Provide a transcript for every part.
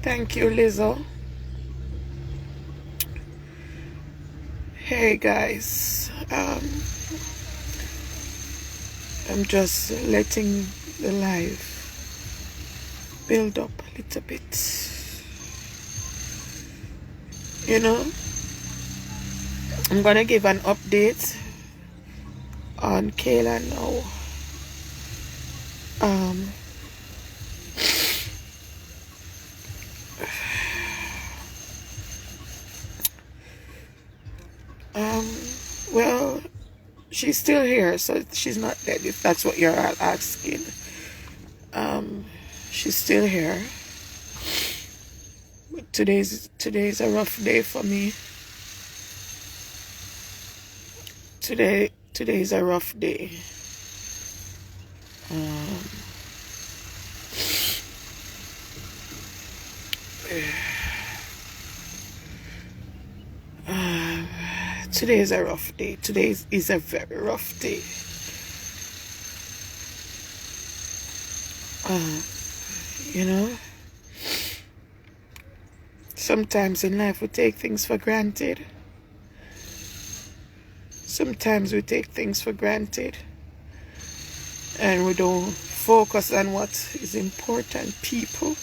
Thank you, Lizzo. Hey guys, I'm just letting the live build up a little bit. You know, I'm gonna give an update on Kaylan now. Well, she's still here, so she's not dead, if that's what you're asking. She's still here. But today's a rough day for me. Today's a rough day. Today is a rough day. Today is a very rough day. You know, sometimes in life we take things for granted. Sometimes we take things for granted and we don't focus on what is important. People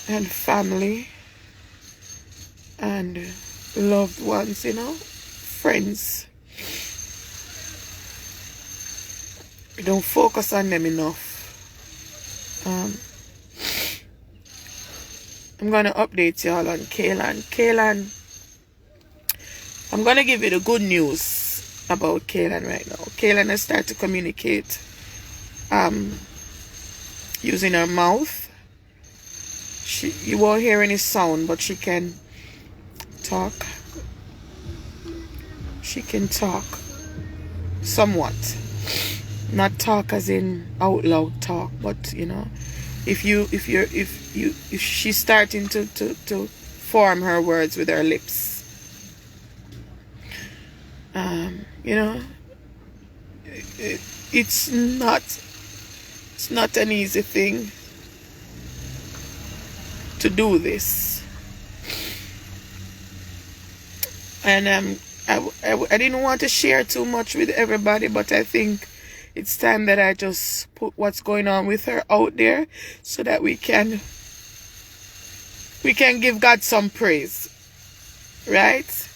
and family and loved ones, you know, friends. We don't focus on them enough. I'm going to update y'all on Kaylan. Kaylan, I'm going to give you the good news about Kaylan right now. Kaylan has started to communicate using her mouth. You won't hear any sound, but she can talk. She can talk somewhat. Not talk as in out loud talk, but you know, if she's starting to form her words with her lips. You know, it's not an easy thing to do this. And I didn't want to share too much with everybody, but I think it's time that I just put what's going on with her out there so that we can give God some praise, right?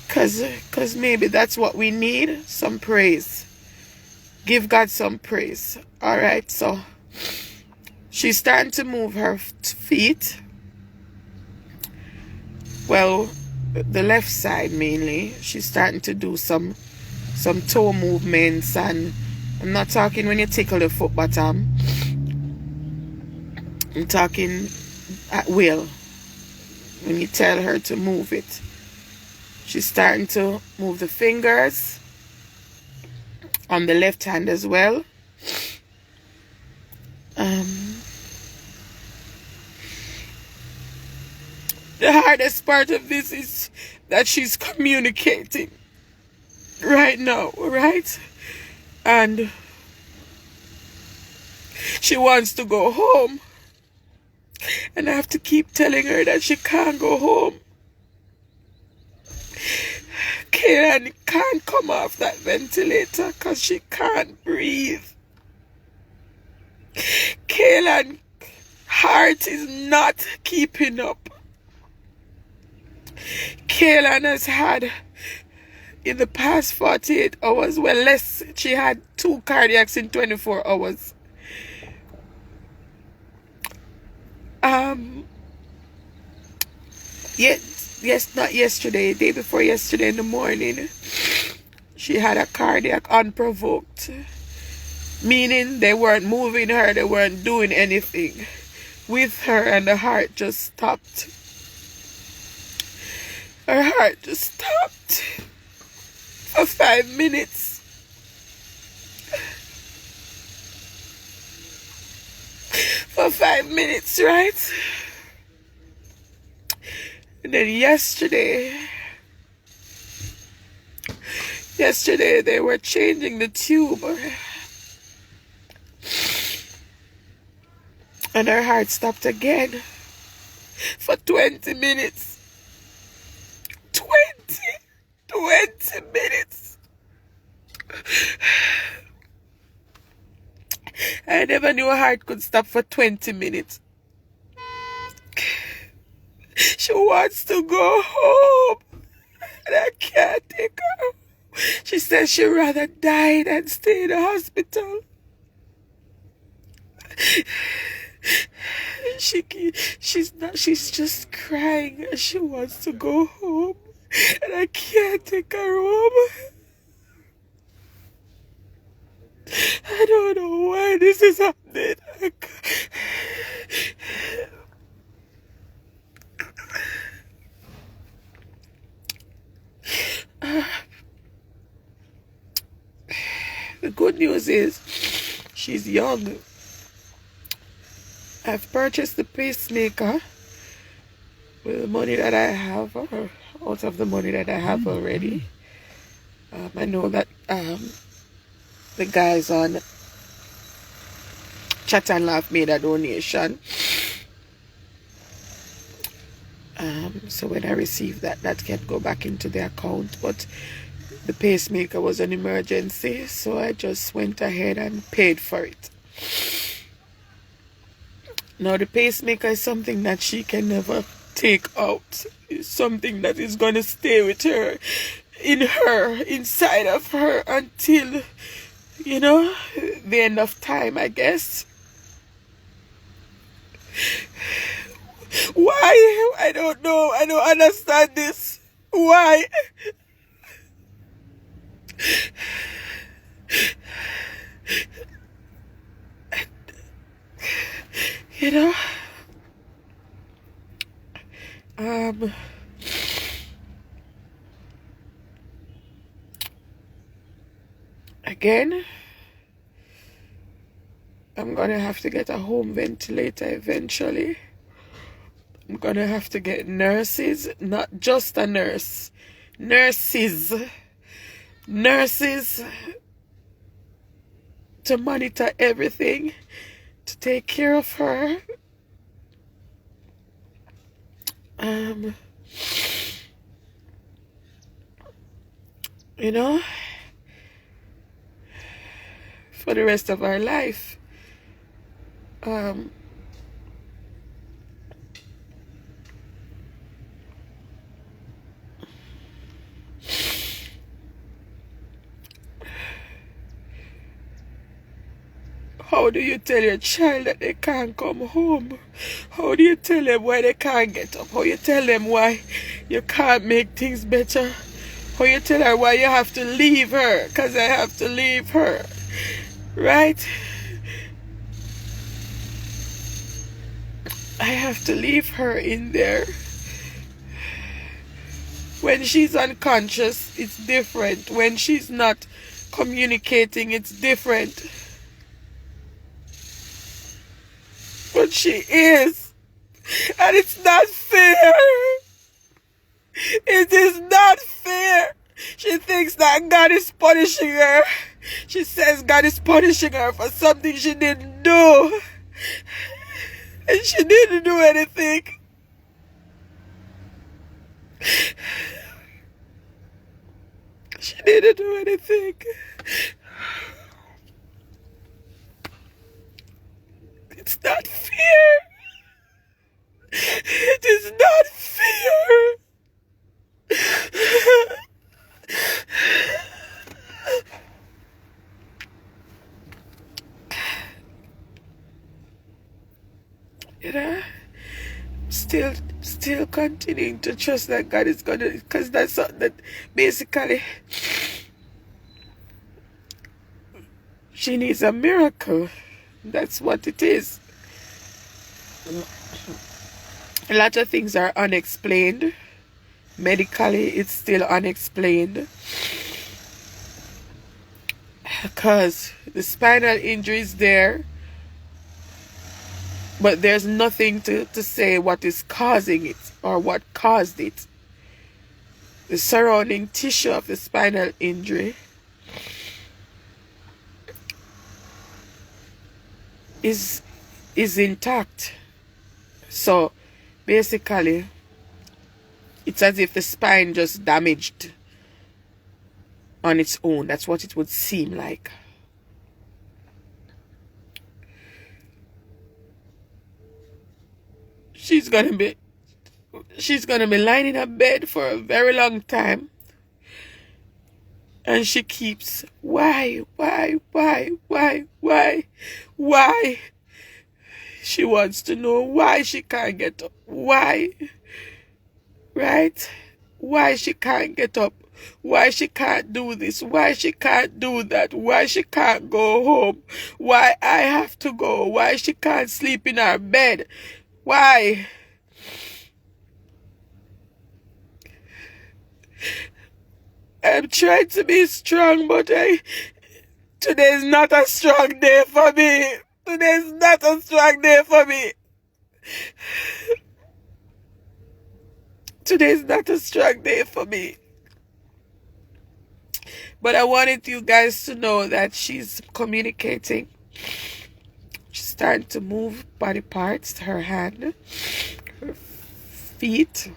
Cause maybe that's what we need, some praise. Give God some praise. All right, so she's starting to move her feet. Well, the left side mainly. She's starting to do some toe movements, and I'm not talking when you tickle the foot bottom. I'm talking at will, when you tell her to move it. She's starting to move the fingers on the left hand as well. The hardest part of this is that she's communicating right now, right? And she wants to go home. And I have to keep telling her that she can't go home. Kaylan can't come off that ventilator because she can't breathe. Kaylan's heart is not keeping up. Kaylan has had, in the past 48 hours, well, less, she had 2 cardiacs in 24 hours. Yes, not yesterday, day before yesterday in the morning, she had a cardiac unprovoked, meaning they weren't moving her, they weren't doing anything with her, and the heart just stopped. Her heart just stopped for 5 minutes. For 5 minutes, right? And then yesterday they were changing the tube. And her heart stopped again. for 20 minutes. 20 minutes. I never knew a heart could stop for 20 minutes. She wants to go home, and I can't take her home. She says she'd rather die than stay in the hospital. She's just crying, and she wants to go home, and I can't take her home. I don't know why this is happening. The good news is she's young. I've purchased the pacemaker with the money that I have, or out of the money that I have already. I know that the guys on Chat and Laugh made a donation. So when I receive that, that can go back into the account. But the pacemaker was an emergency, so I just went ahead and paid for it. Now the pacemaker is something that she can never take out. It's something that is going to stay with her, inside of her until, the end of time, I guess. Why? I don't know. I don't understand this. Why? Again, I'm gonna have to get a home ventilator eventually. I'm gonna have to get nurses, not just a nurse, nurses to monitor everything, to take care of her. For the rest of our life. How do you tell your child that they can't come home? How do you tell them why they can't get up? How you tell them why you can't make things better? How you tell her why you have to leave her? Because I have to leave her. Right? I have to leave her in there. When she's unconscious, it's different. When she's not communicating, it's different. But she is. And it's not fair. It is not fair. She thinks that God is punishing her. She says God is punishing her for something she didn't do. And she didn't do anything. She didn't do anything. It's not fair. It is not fair. Still continuing to trust that God is gonna, because that's something that basically she needs a miracle. That's what it is. A lot of things are unexplained. Medically, it's still unexplained. Because the spinal injury is there, but there's nothing to say what is causing it or what caused it. The surrounding tissue of the spinal injury is intact. So Basically, it's as if the spine just damaged on its own. That's what it would seem like. She's gonna be lying in her bed for a very long time. And she keeps, why? She wants to know why she can't get up. Why? Right? Why she can't get up. Why she can't do this. Why she can't do that. Why she can't go home. Why I have to go. Why she can't sleep in her bed. Why? I'm trying to be strong, but today's not a strong day for me. Today's not a strong day for me. Today's not a strong day for me. But I wanted you guys to know that she's communicating. She's starting to move body parts, her hand, her feet.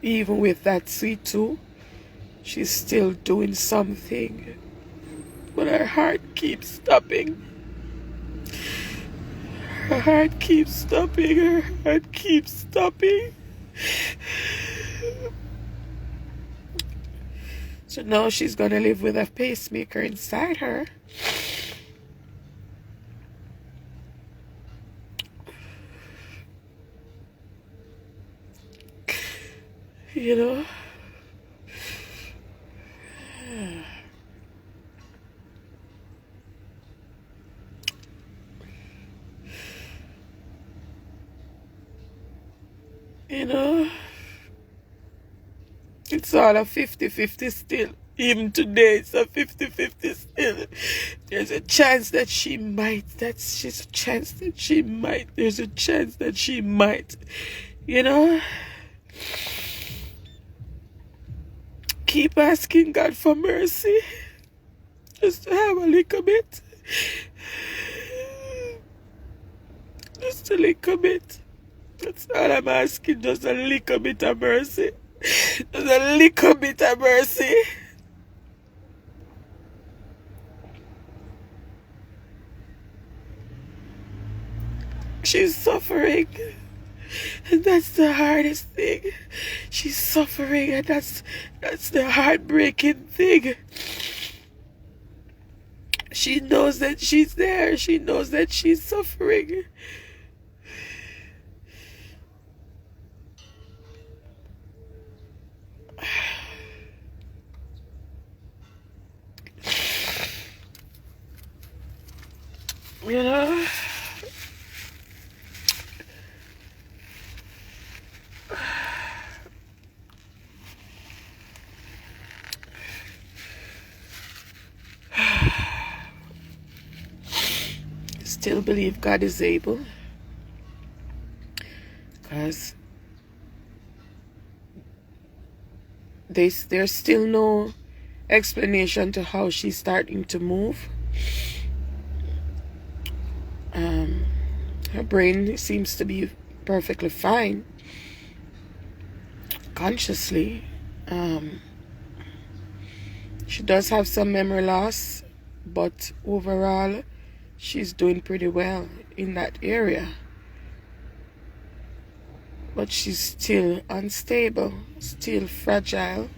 Even with that C2, she's still doing something. But her heart keeps stopping. Her heart keeps stopping. Her heart keeps stopping. So now she's going to live with a pacemaker inside her. You know? You know? It's all a 50-50 still. Even today, it's a 50-50 still. There's a chance that she might. There's a chance that she might. There's a chance that she might. You know? Keep asking God for mercy. Just to have a little bit. Just a little bit. That's all I'm asking. Just a little bit of mercy. Just a little bit of mercy. She's suffering. And that's the hardest thing. She's suffering, and that's the heartbreaking thing. She knows that she's there. She knows that she's suffering. You know? Still believe God is able, because there's still no explanation to how she's starting to move. Her brain seems to be perfectly fine consciously. She does have some memory loss, but overall she's doing pretty well in that area. But she's still unstable, still fragile,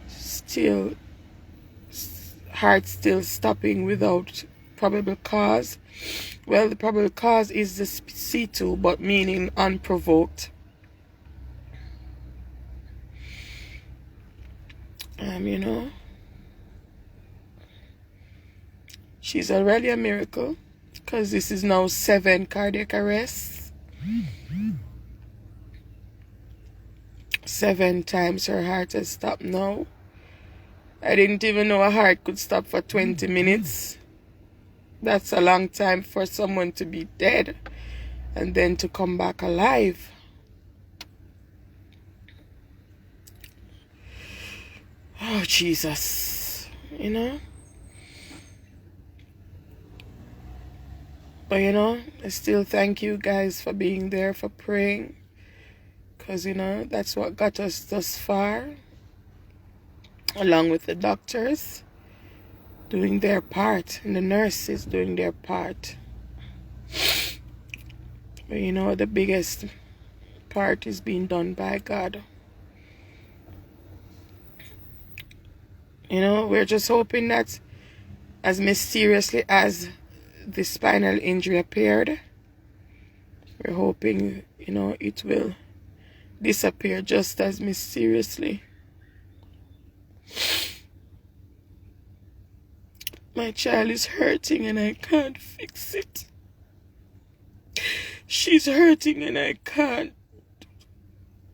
still heart still stopping without probable cause. Well, the probable cause is the C2, but meaning unprovoked. You know, she's already a miracle, because this is now 7 cardiac arrests. 7 times her heart has stopped now. I didn't even know a heart could stop for 20 minutes. That's a long time for someone to be dead and then to come back alive. Oh, Jesus. You know? But you know, I still thank you guys for being there, for praying. Because you know, that's what got us thus far. Along with the doctors doing their part and the nurses doing their part. But you know, the biggest part is being done by God. You know, we're just hoping that as mysteriously as the spinal injury appeared, we're hoping, you know, it will disappear just as mysteriously. My child is hurting and I can't fix it. She's hurting and I can't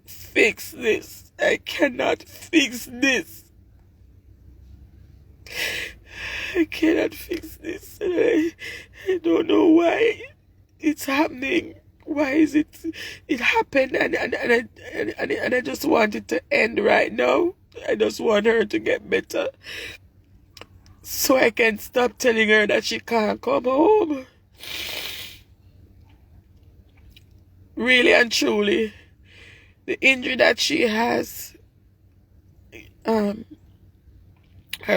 fix this. I cannot fix this. I cannot fix this. And I don't know why it's happening. Why is it happened and I just want it to end right now. I just want her to get better. So I can stop telling her that she can't come home. Really and truly, the injury that she has, her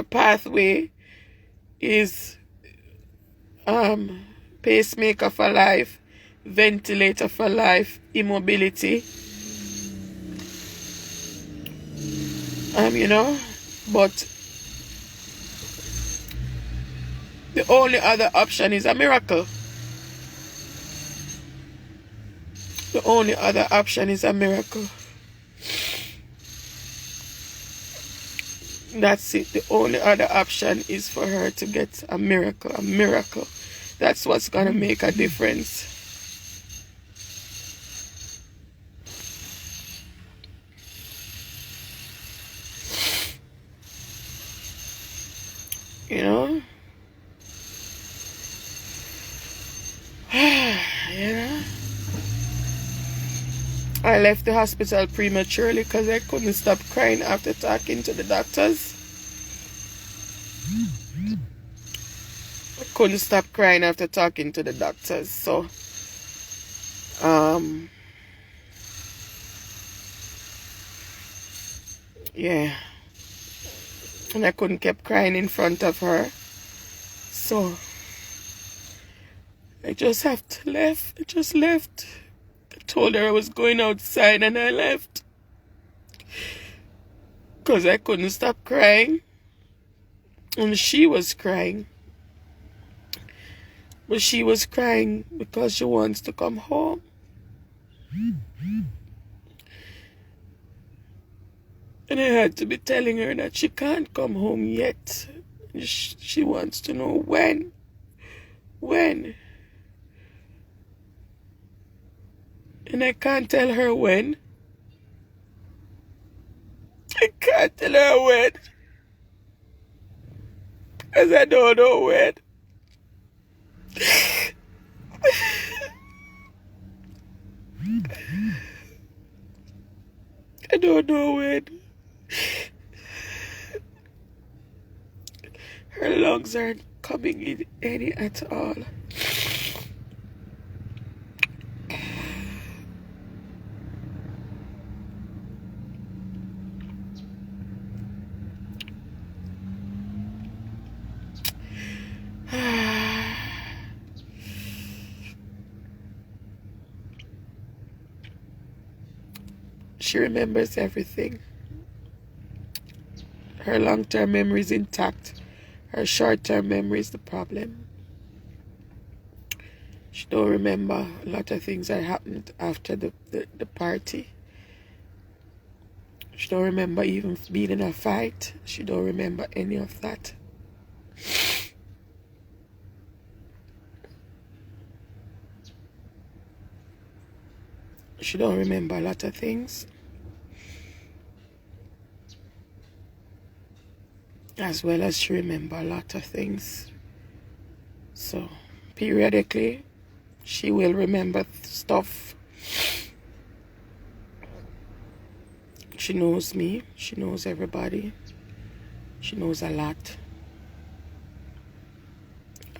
pathway is pacemaker for life, ventilator for life, immobility. You know, but the only other option is a miracle. The only other option is a miracle. That's it. The only other option is for her to get a miracle. A miracle. That's what's going to make a difference. You know? You know? I left the hospital prematurely because I couldn't stop crying after talking to the doctors. I couldn't stop crying after talking to the doctors. So, yeah. And I couldn't keep crying in front of her. So, I just have to leave. I just left. I told her I was going outside and I left. Because I couldn't stop crying. And she was crying. But she was crying because she wants to come home. And I had to be telling her that she can't come home yet. She wants to know when. When. And I can't tell her when. I can't tell her when. Because I don't know when. I don't know when. Her lungs aren't coming in any at all. She remembers everything. Her long-term memory is intact. Her short-term memory is the problem. She don't remember a lot of things that happened after the party. She don't remember even being in a fight. She don't remember any of that. She don't remember a lot of things. As well as she remember a lot of things. So, periodically, she will remember stuff. She knows me. She knows everybody. She knows a lot.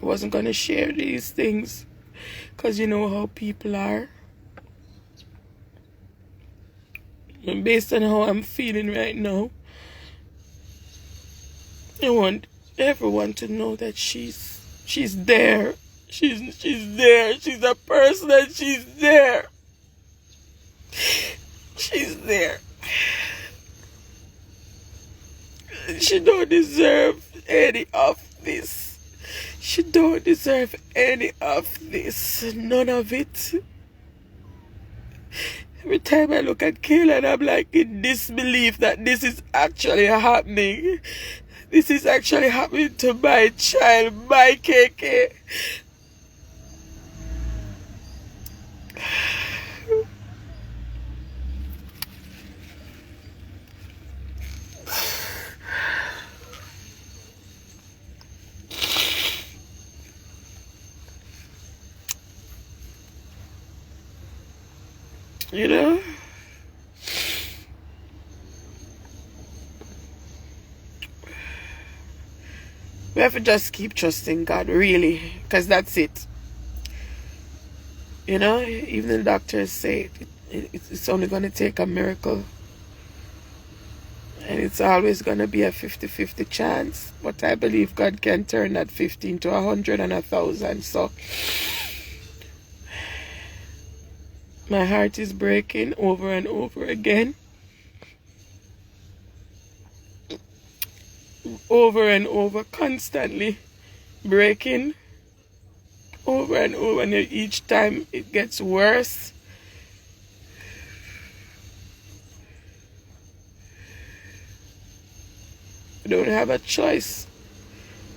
I wasn't going to share these things Because you know how people are. And based on how I'm feeling right now, I want everyone to know that she's there. She's there. She's a person and she's there. She's there. She don't deserve any of this. She don't deserve any of this. None of it. Every time I look at Kayla, I'm like in disbelief that this is actually happening. This is actually happening to my child, my KK. You know? We have to just keep trusting God, really, because that's it. You know, even the doctors say it's only going to take a miracle. And it's always going to be a 50-50 chance. But I believe God can turn that 50 into 100 and 1,000. So my heart is breaking over and over again. Over and over, constantly breaking. Over and over, and each time it gets worse. I don't have a choice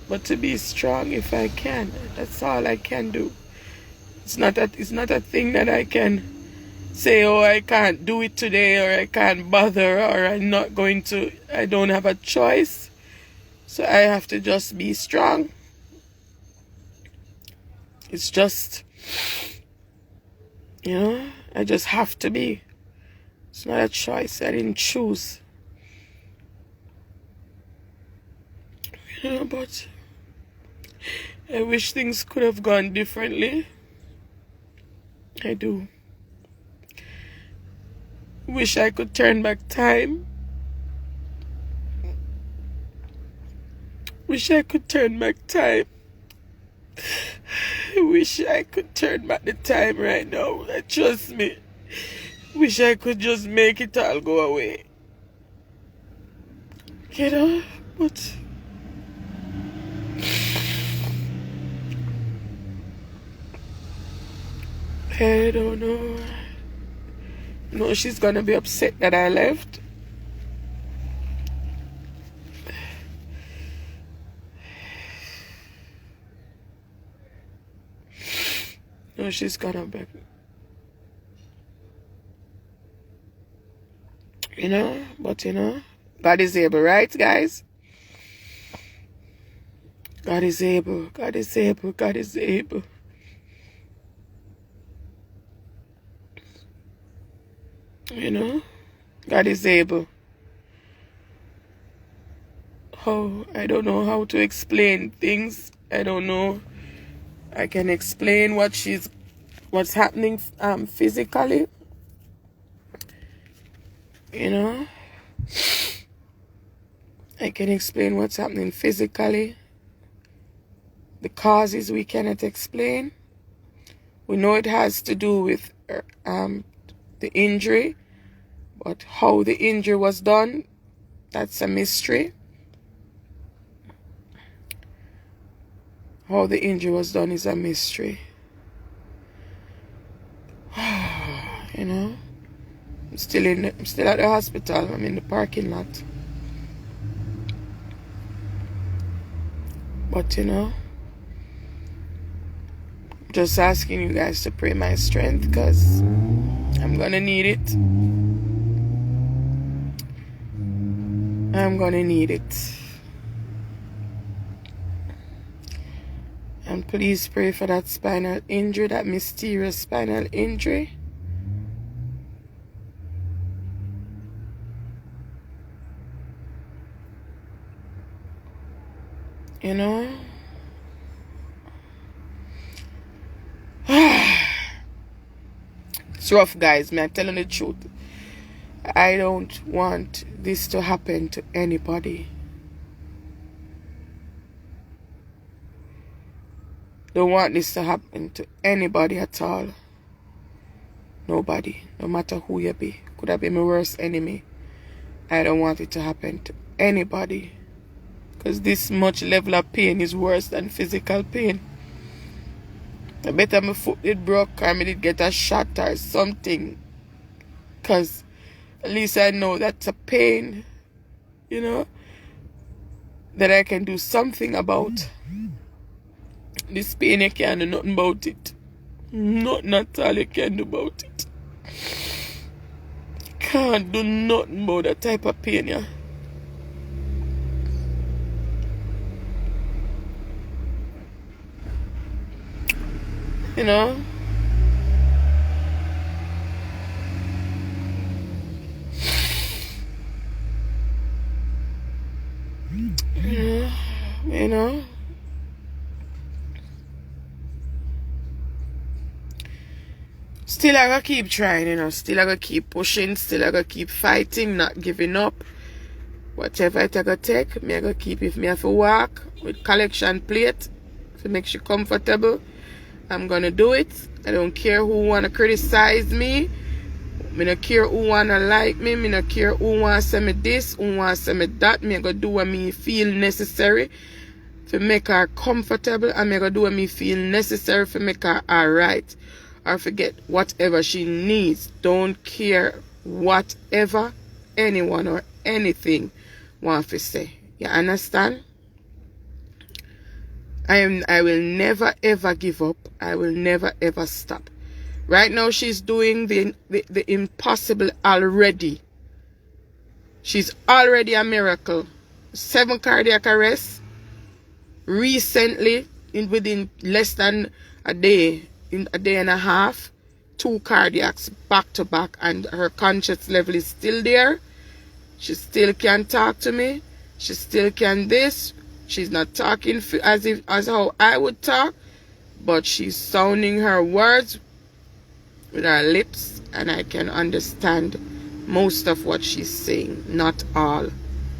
but to be strong if I can. That's all I can do. It's not a thing that I can say, oh, I can't do it today, or I can't bother, or I'm not going to. I don't have a choice. So I have to just be strong. It's just, you know, I just have to be. It's not a choice. I didn't choose. You know, but I wish things could have gone differently. I do. Wish I could turn back time. Wish I could turn back time. I wish I could turn back the time right now. Trust me. Wish I could just make it all go away. You know, but I don't know. No, she's gonna be upset that I left. No, she's gonna be. You know, but you know, God is able, right, guys? God is able. God is able. God is able. You know, God is able. How? I don't know how to explain things. I don't know. I can explain what's happening physically. You know, I can explain what's happening physically. The causes we cannot explain. We know it has to do with the injury, but how the injury was done, that's a mystery. How the injury was done is a mystery. You know, I'm still at the hospital. I'm in the parking lot. But you know, just asking you guys to pray my strength, because I'm gonna need it. I'm gonna need it. And please pray for that spinal injury, that mysterious spinal injury. You know? It's rough, guys. I'm telling the truth. I don't want this to happen to anybody. Don't want this to happen to anybody at all. Nobody. No matter who you be. Could have been my worst enemy. I don't want it to happen to anybody. Because this much level of pain is worse than physical pain. I better my foot did broke or I did get a shot or something. Because at least I know that's a pain, you know, that I can do something about. This pain, you can't do nothing about it. Nothing at all you can do about it. Can't do nothing about that type of pain, yeah. You know? You know? Still I gotta keep trying, you know. Still I gotta keep pushing. Still I gotta keep fighting, not giving up. Whatever it I gotta take, me I gotta keep. If me have to walk with collection plate to make you comfortable, I'm gonna do it. I don't care who wanna criticize me. Me no care who wanna like me. Me no care who wanna say me this, who wanna say me that. Me I gotta do what me feel necessary to make her comfortable, and me I gotta do what me feel necessary to make her alright. Or forget whatever she needs. Don't care whatever anyone or anything wants to say. You understand? I will never ever give up. I will never ever stop. Right now she's doing the impossible already. She's already a miracle. 7 cardiac arrests recently, within less than a day. In a day and a half, 2 cardiacs back to back, and her conscious level is still there. She still can talk to me. She still can this. She's not talking as how I would talk, but she's sounding her words with her lips, and I can understand most of what she's saying. Not all.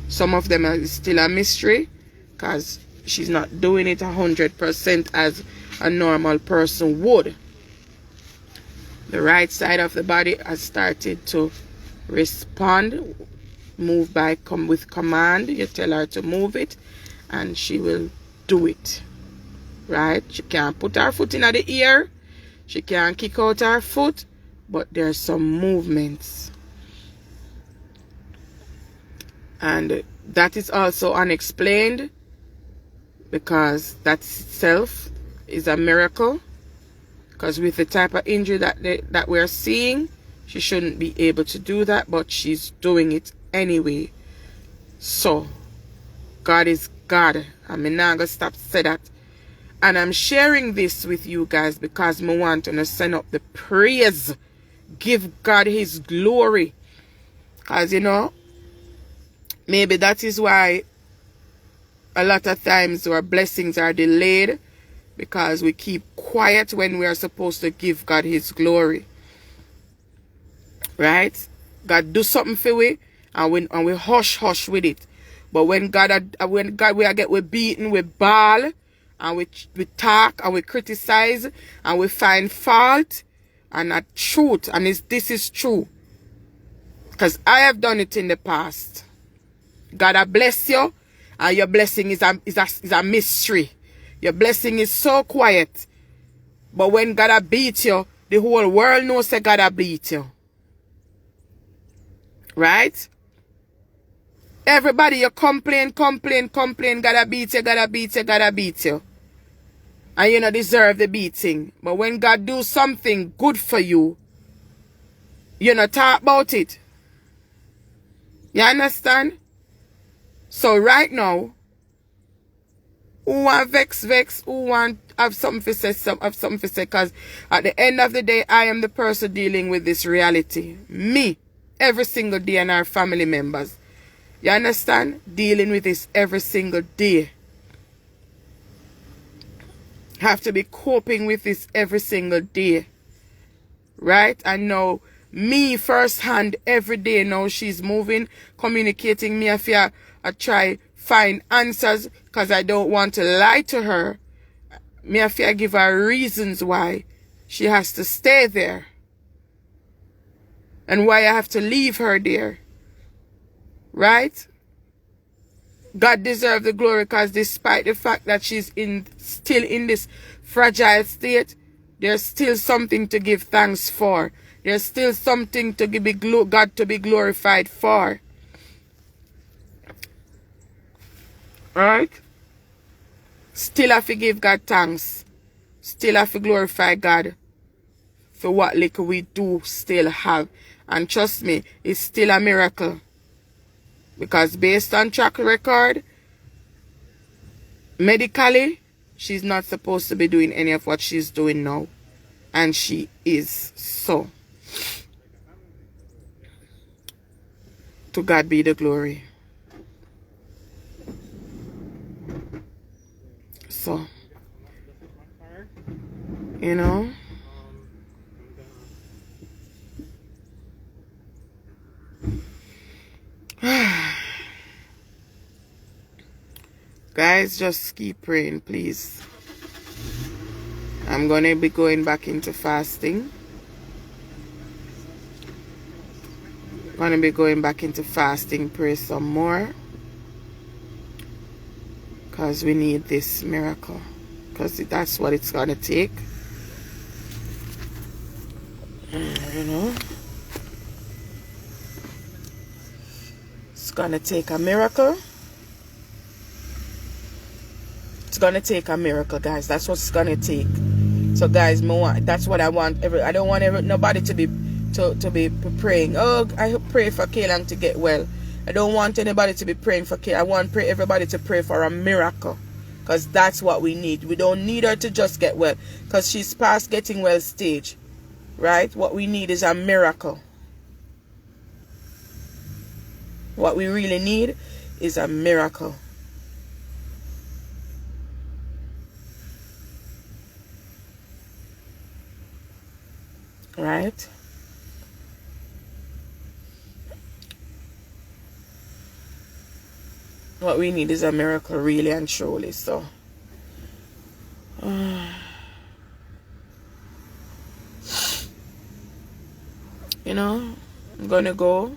Some of them are still a mystery, because she's not doing it 100% as a normal person would. The right side of the body has started to respond, move with command. You tell her to move it, and she will do it. Right? She can't put her foot in the ear. She can't kick out her foot, but there's some movements. And that is also unexplained, because that itself is a miracle. Because with the type of injury that we're seeing, she shouldn't be able to do that, but she's doing it anyway. So God is God. I'm not gonna stop to say that. And I'm sharing this with you guys because I want to send up the praise. Give God his glory. Because, you know, maybe that is why a lot of times our blessings are delayed, because we keep quiet when we are supposed to give God his glory. Right? God do something for we, and we hush with it. But when we get beaten, we bawl, and we talk, and we criticize, and we find fault, and not truth. And this is true. Because I have done it in the past. God I bless you, and your blessing is a mystery. Your blessing is so quiet. But when God beat you, the whole world knows that God beat you. Right? Everybody, you complain. God beat you. And you don't deserve the beating. But when God do something good for you, you don't talk about it. You understand? So right now, who want vex, who want have something to say, because at the end of the day, I am the person dealing with this reality. Me, every single day, and our family members. You understand? Dealing with this every single day. Have to be coping with this every single day. right? And now me firsthand every day now she's moving, communicating. Me if I try find answers because I don't want to lie to her. Me if I give her reasons why she has to stay there and why I have to leave her there, right? God deserves the glory because despite the fact that she's still in this fragile state, there's still something to give thanks for. There's still something to give God to be glorified for. Alright? Still have to give God thanks. Still have to glorify God for what little we do still have. And trust me, it's still a miracle. Because based on track record, medically, she's not supposed to be doing any of what she's doing now. And she is. So, to God be the glory. So, you know, guys, just keep praying, please. I'm going to be going back into fasting. Going to be going back into fasting, pray some more. Because we need this miracle. Because that's what it's going to take. You know. It's going to take a miracle. It's going to take a miracle, guys. That's what it's going to take. So, guys, that's what I want. I don't want nobody to be praying. Oh, I pray for Kaylan to get well. I don't want anybody to be praying for Kaylan. I want everybody to pray for a miracle. Because that's what we need. We don't need her to just get well. Because she's past getting well stage. Right? What we need is a miracle. What we really need is a miracle. Right? What we need is a miracle, really and truly. So, you know, I'm gonna go.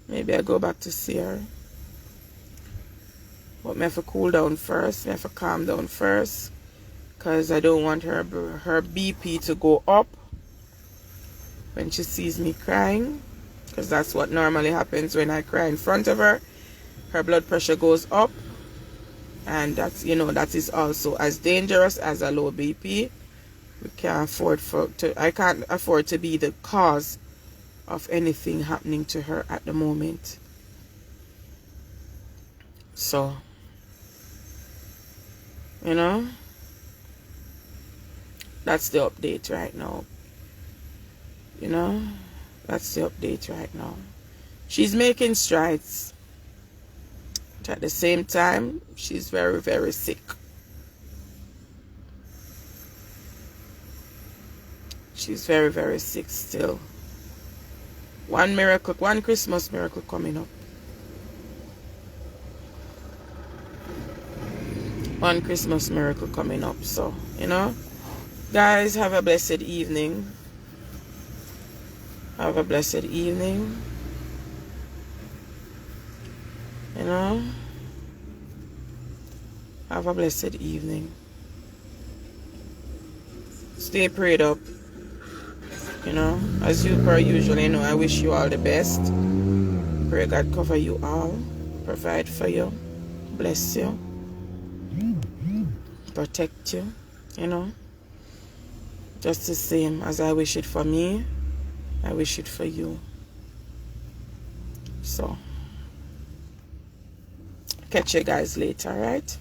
Maybe I go back to see her. But I have to cool down first. I have to calm down first. Because I don't want her BP to go up when she sees me crying. Because that's what normally happens when I cry in front of her. Her blood pressure goes up. And that's, you know, that is also as dangerous as a low BP. We can't afford I can't afford to be the cause of anything happening to her at the moment. So, you know, that's the update right now. You know, that's the update right now. She's making strides. At the same time, she's very, very sick. She's very, very sick still. One Christmas miracle coming up. One Christmas miracle coming up. So, you know, guys, have a blessed evening. Have a blessed evening. You know, have a blessed evening. Stay prayed up. You know, as you per usual, you know, I wish you all the best. Pray God cover you all, provide for you, bless you, protect you, you know. Just the same as I wish it for me, I wish it for you. So, catch you guys later, alright?